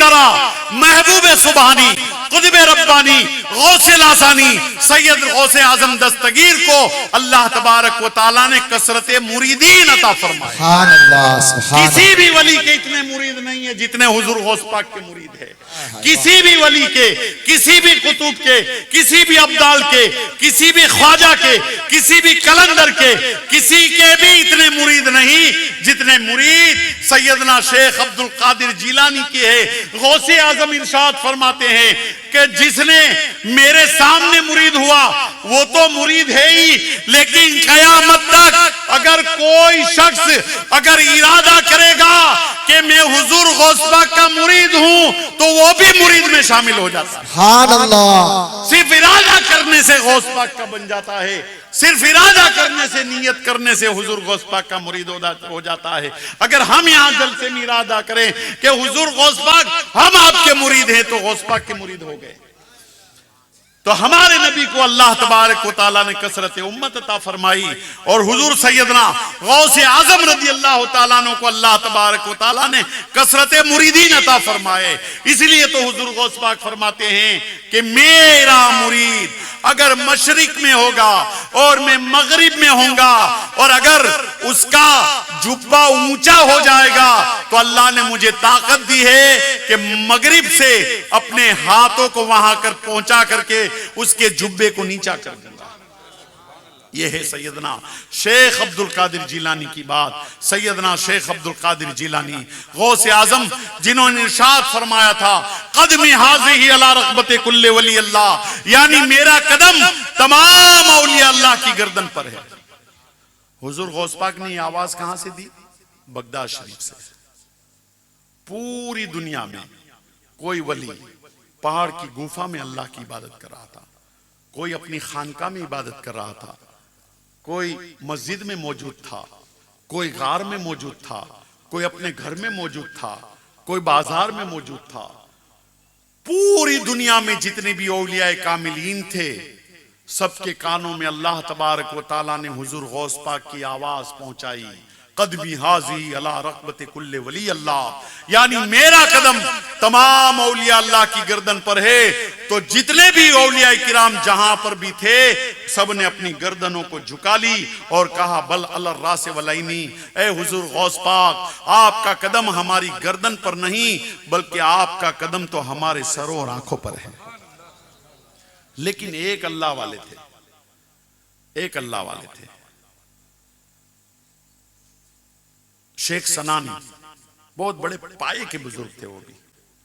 तरह महबूब सुबहानी, कुतुब रब्बानी, गौसे लासानी, सैयद गौसे आजम दस्तगीर को अल्लाह तबारक व तआला ने कसरत मुरीदीन अता फरमाया। सुभान अल्लाह, सुभान किसी भी वली के इतने मुरीद नहीं है जितने हुजूर गौस पाक के मुरीद है। किसी भी वली के, किसी भी कुतुब के, किसी भी अब्दाल के, किसी भी ख्वाजा के, किसी भी कलंदर के, किसी के भी इतने मुरीद नहीं जितने मुरीद सैयदना शेख अब्दुल कादिर जिलानी के है। गौसे आजम इरशाद फरमाते हैं कि जिसने मेरे सामने मुरीद हुआ वो तो मुरीद है ही, लेकिन कयामत तक अगर कोई शख्स अगर इरादा करेगा कि मैं हुजूर गौस पाक का मुरीद हूं तो वो भी मुरीद में शामिल हो जाता है। सुभान अल्लाह। सिर्फ इरादा करने से गौस पाक का बन जाता है, सिर्फ इरादा करने से, नियत करने से हुजूर गौस पाक का मुरीद हो जाता है। अगर हम यहाँ दिल से इरादा करें कि हुजूर गौस पाक हम आपके मुरीद हैं तो गौस पाक के मुरीद हो गए। तो हमारे नबी को अल्लाह तबारक व तआला ने कसरत उम्मत अता फरमाई और हुजूर सैयदना गौसे आजम रज़ी अल्लाह तआला अन्हु को अल्लाह तबारक व तआला ने कसरत मुरीदीन अता फरमाए। इसलिए तो हुजूर गौस पाक फरमाते हैं कि मेरा मुरीद अगर मशरिक में होगा और मैं मगरिब में होऊंगा और अगर उसका जुब्बा ऊंचा हो जाएगा तो अल्लाह ने मुझे ताकत दी है कि मगरिब से अपने हाथों को वहां कर पहुंचा करके उसके जुब्बे को नीचा कर दूंगा। यह है सैयदना शेख अब्दुल कादिर जिलानी की बात। सैयदना शेख अब्दुल कादिर जिलानी गौसे आजम जिन्होंने इरशाद फरमाया था कदमी हाज़िही अला रग़बते कुल्ले वली अल्लाह, यानी मेरा कदम तमाम औलिया अल्लाह की गर्दन पर है। हुजूर गौस पाक ने आवाज कहां से दी? बगदाद शरीफ से। पूरी दुनिया में कोई वली पहाड़ की गुफा में अल्लाह की इबादत कर रहा था, कोई अपनी खानका में इबादत कर रहा था, कोई मस्जिद में मौजूद था, कोई गार में मौजूद था, कोई अपने घर में मौजूद था, कोई बाजार में मौजूद था। पूरी दुनिया में जितने भी औलियाए कामिलीन थे सबके कानों में अल्लाह तबारक व तआला ने हुजूर गौस पाक की आवाज पहुंचाई कदमी हाज़ी अला रग़बते कुल्ले वली अल्लाह, यानी मेरा कदम तमाम औलिया अल्लाह की गर्दन पर है। तो जितने भी औलिया किराम जहां पर भी थे सब ने अपनी गर्दनों को झुका ली और कहा बल अल रासे वलैनी, ए हुजूर गौस पाक आपका कदम हमारी गर्दन पर नहीं बल्कि आपका कदम तो हमारे सरों और आंखों पर है। लेकिन एक अल्लाह वाले थे, एक अल्लाह वाले थे, शेख सनानी, बहुत बड़े पाए के बुजुर्ग थे, वो भी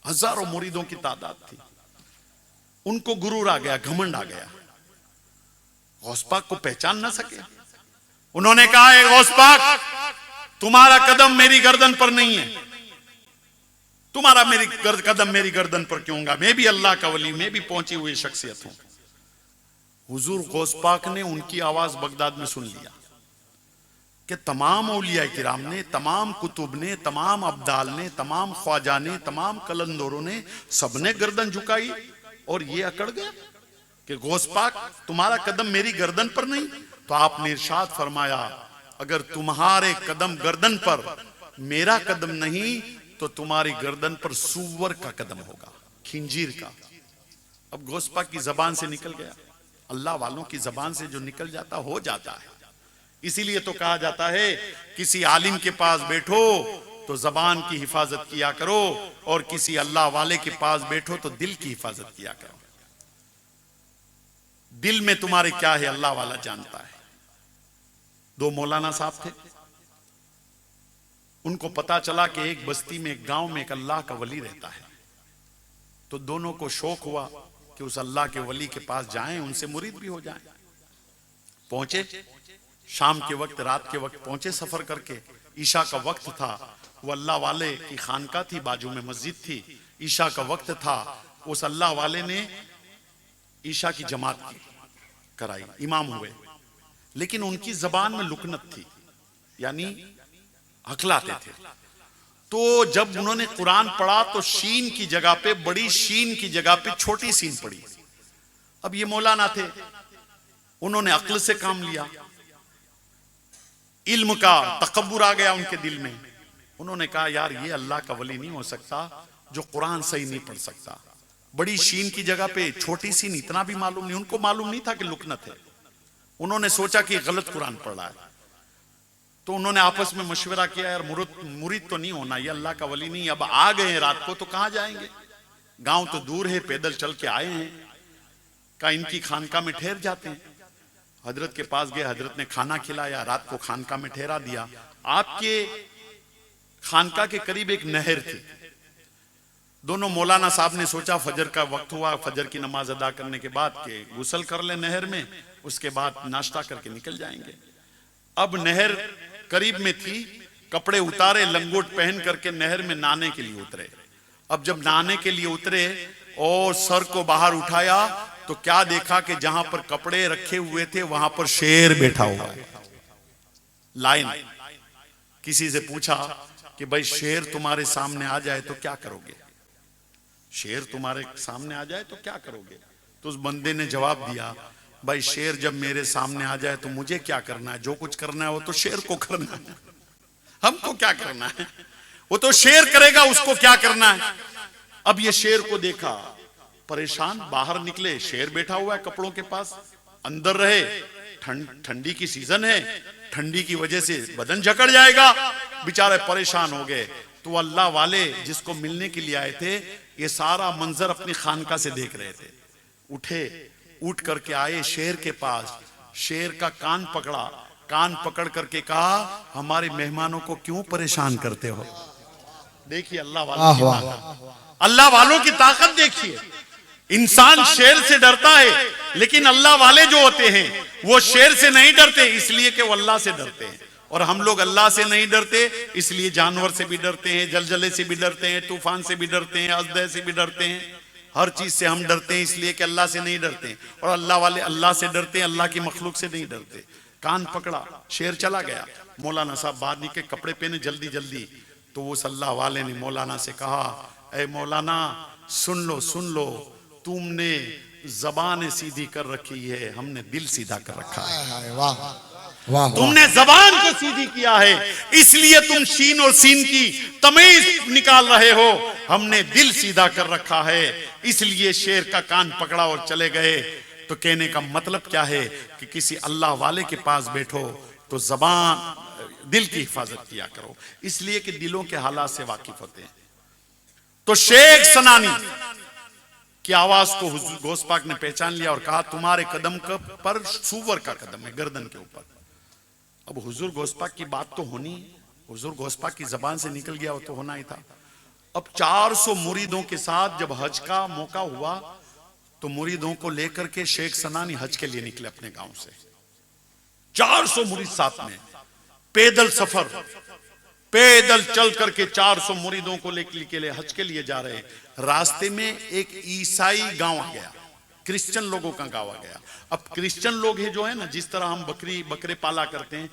हजारों मुरीदों की तादाद थी। उनको गुरूर आ गया, घमंड आ गया, गौस पाक को पहचान ना सके। उन्होंने कहा है गौस पाक तुम्हारा कदम मेरी गर्दन पर नहीं है, तुम्हारा कदम मेरी गर्दन पर क्यों होगा? मैं भी अल्लाह का वली, मैं भी पहुंची हुई शख्सियत हूं। हुजूर गौस पाक ने उनकी आवाज बगदाद में सुन लिया कि तमाम औलिया किराम ने, तमाम कुतुब ने, तमाम अब्दाल ने, तमाम ख्वाजा ने, तमाम कलंदरों ने सबने गर्दन झुकाई और ये अकड़ गया कि गौस पाक तुम्हारा कदम मेरी गर्दन पर नहीं। तो आपने इरशाद फरमाया अगर तुम्हारे कदम गर्दन पर मेरा कदम नहीं तो तुम्हारी गर्दन पर सूअर का कदम होगा, खिंजीर का। अब गौस पाक की जबान से निकल गया, अल्लाह वालों की जबान से जो निकल जाता हो जाता है। इसीलिए तो कहा जाता है किसी आलिम के पास बैठो तो जबान की हिफाजत किया करो और किसी अल्लाह वाले के पास बैठो तो दिल की हिफाजत किया करो। दिल में तुम्हारे क्या है अल्लाह वाला जानता है। दो मौलाना साहब थे, उनको पता चला कि एक बस्ती में, एक गांव में एक अल्लाह का वली रहता है। तो दोनों को शौक हुआ कि उस अल्लाह के वली के पास जाएं, उनसे मुरीद भी हो जाएं। पहुंचे, शाम के वक्त, रात के वक्त पहुंचे सफर करके। ईशा का वक्त था, वो अल्लाह वाले की खानका थी, बाजू में मस्जिद थी, ईशा का वक्त था। उस अल्लाह वाले ने ईशा की जमात कराई, इमाम हुए, लेकिन उनकी जबान में लुकनत थी, यानी हकलाते थे। तो जब उन्होंने कुरान पढ़ा तो शीन की जगह पे, बड़ी शीन की जगह पे छोटी सीन पड़ी। अब ये मौलाना थे, उन्होंने अक्ल से काम लिया, इल्म का तकब्बुर आ गया उनके दिल में। उन्होंने कहा यार ये अल्लाह का वली नहीं हो सकता, जो कुरान सही नहीं पढ़ सकता। बड़ी शीन की जगह पे छोटी सीन, इतना भी मालूम नहीं, उनको मालूम नहीं था कि लुकनत है। उन्होंने सोचा कि गलत कुरान पढ़ रहा है, तो उन्होंने आपस में मशवरा किया, यार मुरीद तो नहीं होना, ये अल्लाह का वली नहीं। अब आ गए हैं रात को तो कहां जाएंगे, गांव तो दूर है, पैदल चल के आए हैं, का इनकी खानका में ठहर जाते हैं। हजरत के पास गए, हजरत ने खाना खिलाया, रात को खानका में ठहरा दिया। आपके खानका के करीब एक नहर थी। दोनों मौलाना साहब ने सोचा फजर का वक्त हुआ, फजर की नमाज अदा करने के बाद के गुसल कर ले नहर में, उसके बाद नाश्ता करके निकल जाएंगे। अब नहर करीब में थी, कपड़े उतारे, लंगोट पहन करके नहर में नहाने के लिए उतरे। अब जब नहाने के लिए उतरे और सर को बाहर उठाया तो क्या देखा कि जहां पर कपड़े रखे हुए थे वहां पर शेर बैठा हुआ है, लाइन। किसी से पूछा कि भाई शेर तुम्हारे सामने आ जाए तो क्या करोगे, शेर तुम्हारे सामने आ जाए तो क्या करोगे? तो उस बंदे ने जवाब दिया, भाई शेर जब मेरे सामने आ जाए तो मुझे क्या करना है, जो कुछ करना है वो तो शेर को करना है, हमको क्या करना है, वो तो शेर करेगा, उसको क्या करना है। अब ये शेर को देखा, परेशान, बाहर निकले, शेर बैठा हुआ है कपड़ों के पास, अंदर रहे, ठंडी की सीजन है, ठंडी की वजह से बदन जकड़ जाएगा, बेचारे परेशान हो गए। तो अल्लाह वाले जिसको मिलने के लिए आए थे ये सारा मंजर अपनी खानका से देख रहे थे, उठे, उठ करके आए शेर के पास, शेर का कान पकड़ा, कान पकड़ करके कहा, हमारे मेहमानों को क्यों परेशान करते हो। देखिए अल्लाह वालों की ताकत, अल्लाह वालों की ताकत देखिए। इंसान शेर से डरता है, लेकिन अल्लाह वाले जो होते हैं वो शेर से नहीं डरते, इसलिए कि वो अल्लाह से डरते हैं। और हम लोग अल्लाह से नहीं डरते, इसलिए जानवर से भी डरते हैं, जलजले से भी डरते हैं, तूफान से भी डरते हैं, अजदह से भी डरते हैं, हर चीज से हम डरते हैं, इसलिए कि अल्लाह से नहीं डरते। और अल्लाह वाले अल्लाह से डरते हैं, अल्लाह की मखलूक से नहीं डरते। कान पकड़ा, शेर चला गया। मौलाना साहब बाहर निकले, कपड़े पहने जल्दी जल्दी, तो वो अल्लाह वाले ने मौलाना से कहा, ए मौलाना सुन लो, तुमने जबान सीधी कर रखी है, हमने दिल सीधा कर रखा है। वाह, तुमने जबान को सीधी किया है, इसलिए तुम शीन और सीन की तमीज निकाल रहे हो, हमने दिल सीधा कर रखा है, इसलिए शेर का कान पकड़ा और चले गए। तो कहने का मतलब क्या है कि किसी अल्लाह वाले के पास बैठो तो जबान, दिल की हिफाजत किया करो, इसलिए कि दिलों के हालात से वाकिफ होते हैं। तो शेख सनानी की आवाज को हुजूर गौस पाक ने पहचान लिया और कहा, तुम्हारे कदम पर सूवर का कदम है, गर्दन के ऊपर। अब हुजूर गौस पाक की बात तो होनी, हुजूर गौस पाक की जबान से निकल गया, वो तो होना ही था। अब 400 मुरीदों के साथ जब हज का मौका हुआ तो मुरीदों को लेकर के शेख सनानी हज के लिए निकले अपने गांव से। 400 मुरीद साथ में, पैदल सफर, पैदल चल करके 400 मुरीदों को लेके हज के लिए जा रहे। रास्ते में एक ईसाई गांव आ गया, क्रिश्चियन लोगों का गांव आ गया। अब क्रिश्चियन लोग है जो है ना, जिस तरह हम बकरे पाला करते हैं,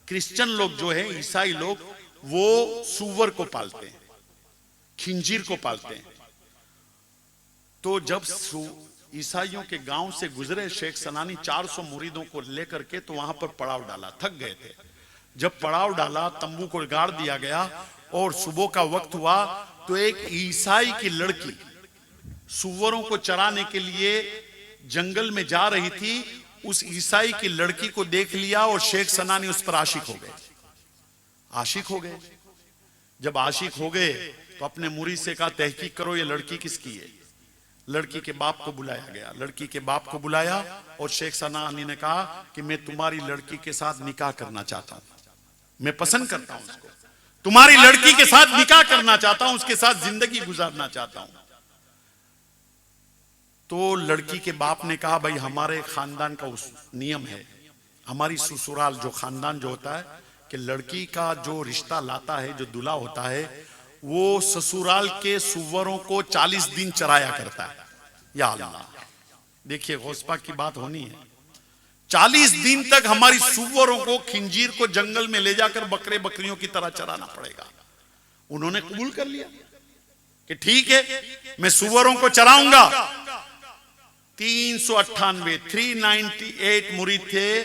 क्रिश्चियन लोग जो है, ईसाई लोग, वो सूअर को पालते हैं, खिंजीर को पालते हैं। तो जब ईसाइयों के गांव से गुजरे शेख सनानी 400 मुरीदों को लेकर के, तो वहां पर पड़ाव डाला, थक गए थे। जब पड़ाव डाला, तंबू को गाड़ दिया गया और सुबह का वक्त हुआ तो एक ईसाई की लड़की सुअरों को चराने के लिए जंगल में जा रही थी। उस ईसाई की लड़की को देख लिया और शेख सनानी उस पर आशिक हो गए, आशिक हो गए। जब आशिक हो गए तो अपने मुरीद से कहा, तहकीक करो ये लड़की किसकी है। लड़की के बाप को बुलाया गया, लड़की के बाप को बुलाया और शेख सनानी ने कहा कि मैं तुम्हारी लड़की के साथ निकाह करना चाहता हूं, मैं पसंद करता हूं उसको, तुम्हारी लड़की के साथ निकाह करना चाहता हूं, उसके साथ जिंदगी गुजारना चाहता हूं। तो लड़की के बाप ने कहा, भाई हमारे खानदान का नियम है, हमारी ससुराल जो खानदान जो होता है कि लड़की का जो रिश्ता लाता है, जो दूल्हा होता है, वो ससुराल के सुअरों को 40 दिन चराया करता है। या अल्लाह, देखिए गौस पाक की बात होनी है, 40 दिन तक हमारी सुअरों को, खिंजीर को जंगल में ले जाकर बकरे बकरियों की तरह चराना पड़ेगा। उन्होंने कबूल कर लिया कि ठीक है, मैं सुअरों को चराऊंगा। 398 मुरीद थे।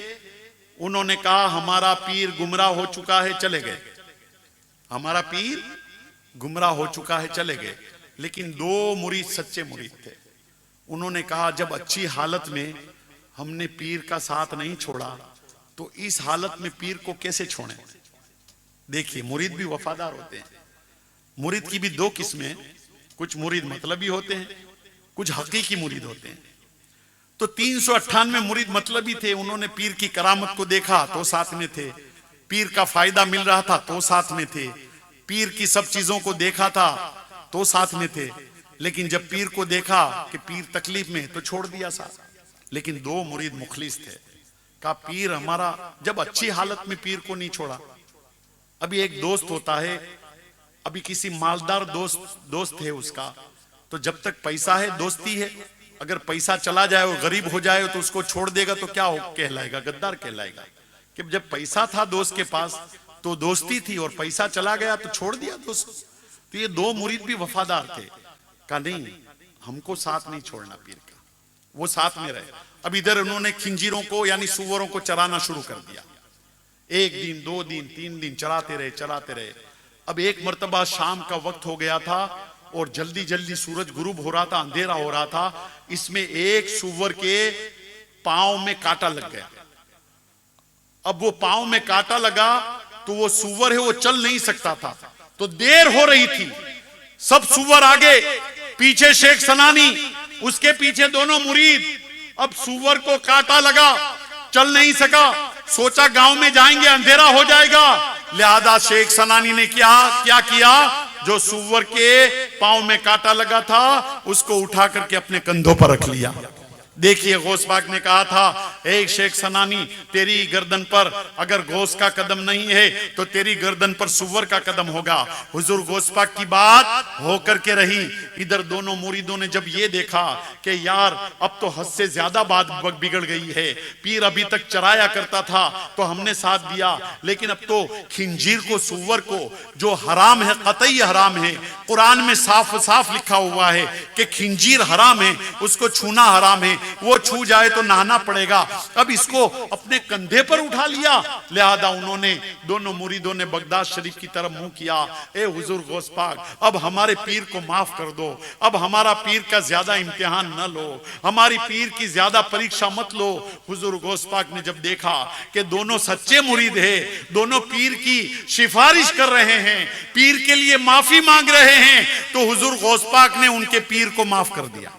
उन्होंने कहा, हमारा पीर गुमराह हो चुका है, चले गए, हमारा पीर गुमराह हो चुका है, चले गए। लेकिन दो मुरीद सच्चे मुरीद थे। उन्होंने कहा जब अच्छी हालत में हमने पीर का साथ नहीं छोड़ा तो इस हालत में पीर को कैसे छोड़ें। देखिए मुरीद भी वफादार होते हैं। मुरीद की भी दो किस्में, कुछ मुरीद मतलबी होते हैं, कुछ हकीकी मुरीद होते हैं। तो 398 मुरीद मतलबी थे। उन्होंने पीर की करामत को देखा तो साथ में थे, पीर का फायदा मिल रहा था तो साथ में थे, पीर की सब चीजों को देखा था तो साथ में थे। लेकिन जब पीर को देखा कि पीर तकलीफ में तो छोड़ दिया साथ। लेकिन दो मुरीद मुखलिस थे। कहा पीर हमारा, जब अच्छी हालत में पीर को नहीं छोड़ा। अभी एक दोस्त होता है, अभी किसी मालदार दोस्त है उसका, तो जब तक पैसा है दोस्ती है, अगर पैसा चला जाए और गरीब हो जाए तो उसको छोड़ देगा तो क्या कहलाएगा, गद्दार कहलाएगा। कि जब पैसा था दोस्त के पास तो दोस्ती थी और पैसा चला गया तो छोड़ दिया दोस्त। तो ये दो मुरीद भी वफादार थे। कहा नहीं हमको साथ नहीं छोड़ना पीर का, वो साथ में रहे। अब इधर उन्होंने खिंजीरों को यानी सुअरों को चराना शुरू कर दिया। एक दिन, 2 दिन, 3 दिन चराते रहे। अब एक मर्तबा शाम का वक्त हो गया था और जल्दी जल्दी सूरज गुरूब हो रहा था, अंधेरा हो रहा था। इसमें एक सुअर के पांव में कांटा लग गया। अब वो पांव में कांटा लगा तो वो सुअर है वो चल नहीं सकता था, तो देर हो रही थी। सब सुअर आगे, पीछे शेख सनानी, उसके पीछे दोनों मुरीद। अब सुअर को कांटा लगा, चल नहीं सका। सोचा गांव में जाएंगे अंधेरा हो जाएगा, लिहाजा शेख सनानी ने क्या किया, जो सुअर के पांव में कांटा लगा था उसको उठा करके अपने कंधों पर रख लिया। देखिए गौस पाक ने कहा था, एक शेख सनानी तेरी गर्दन पर अगर गौस का कदम नहीं है तो तेरी गर्दन पर सुअर का कदम होगा। हुजूर गौस पाक की बात होकर के रही। इधर दोनों मुरीदों ने जब ये देखा कि यार अब तो हद से ज्यादा बात बिगड़ गई है, पीर अभी तक चराया करता था तो हमने साथ दिया, लेकिन अब तो खिंजीर को, सुअर को, जो हराम है, कतई हराम है, कुरान में साफ साफ लिखा हुआ है कि खिंजीर हराम है, उसको छूना हराम है, वो छू जाए तो नहाना पड़ेगा। अब इसको अपने कंधे पर उठा लिया। लिहाजा उन्होंने, दोनों मुरीदों ने बगदाद शरीफ की तरफ मुंह किया। ए हुजूर गौस पाक, अब हमारे पीर को माफ कर दो, अब हमारा पीर का ज्यादा इम्तिहान न लो, हमारी पीर की ज्यादा परीक्षा मत लो। हुजूर गौस पाक ने जब देखा कि दोनों सच्चे मुरीद है, दोनों पीर की सिफारिश कर रहे हैं, पीर के लिए माफी मांग रहे हैं, तो हुजूर गौस पाक ने उनके पीर को माफ कर दिया।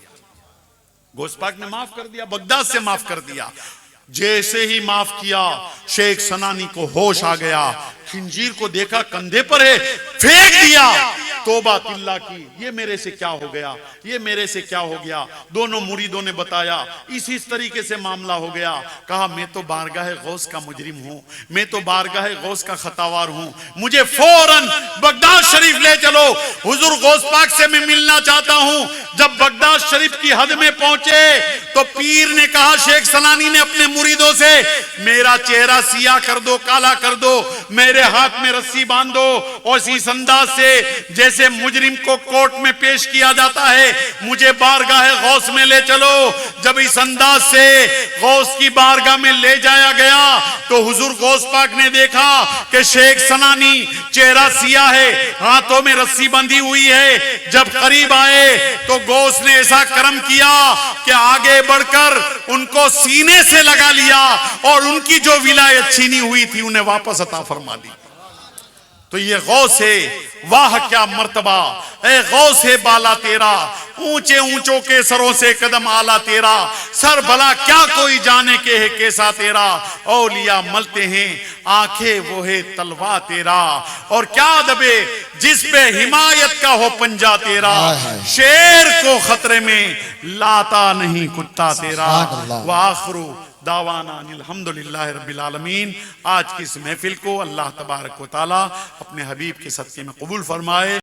गौस पाक ने माफ कर दिया, बगदाद से माफ कर दिया। जैसे ही माफ किया शेख सनानी को होश आ गया, खिंजीर को देखा कंधे पर है, फेंक दिया। तौबा तिल्ला की, ये मेरे से क्या हो गया, ये मेरे से क्या हो गया। दोनों मुरीदों ने बताया, इसी तरीके से मामला हो गया। कहा मैं तो बारगाह गौस का मुजरिम हूं, मैं तो बारगाह गौस का खतावार हूं, मुझे फौरन बगदाद शरीफ ले चलो, हुजूर गौस पाक से मैं मिलना चाहता हूं। जब बगदाद शरीफ की हद में पहुंचे तो पीर ने कहा, शेख सनानी ने अपने मुरीदों से, मेरा चेहरा सिया कर दो, काला कर दो, मेरे हाथ में रस्सी बांध दो, और इस अंदाज से जैसे मुजरिम को कोर्ट में पेश किया जाता है, मुझे बारगाह गौस में ले चलो। जब इस अंदाज से गौस की बारगाह में ले जाया गया तो हुजूर गौस पाक ने देखा कि शेख सनानी चेहरा सिया है, हाथों में रस्सी बंधी हुई है। जब करीब आए तो गौस ने ऐसा करम किया कि आगे बढ़कर उनको सीने से लगा लिया और उनकी जो विलायत छीनी हुई थी उन्हें वापस अता फरमा दी। तो ये गौस है, वाह क्या मर्तबा, ए गौस है बाला तेरा, ऊंचे ऊंचों के सरों से कदम आला तेरा, सर भला क्या कोई जाने के है कैसा तेरा, औलिया मलते हैं आंखें वो है तलवा तेरा, और क्या दबे जिस पे हिमायत का हो पंजा तेरा, शेर को खतरे में लाता नहीं कुत्ता तेरा। वाखरू दावाना अल्हम्दुलिल्लाह रब्बिल आलमीन। आज की इस महफिल को अल्लाह तबारक व तआला अपने हबीब के सदक़े में कबूल फरमाए।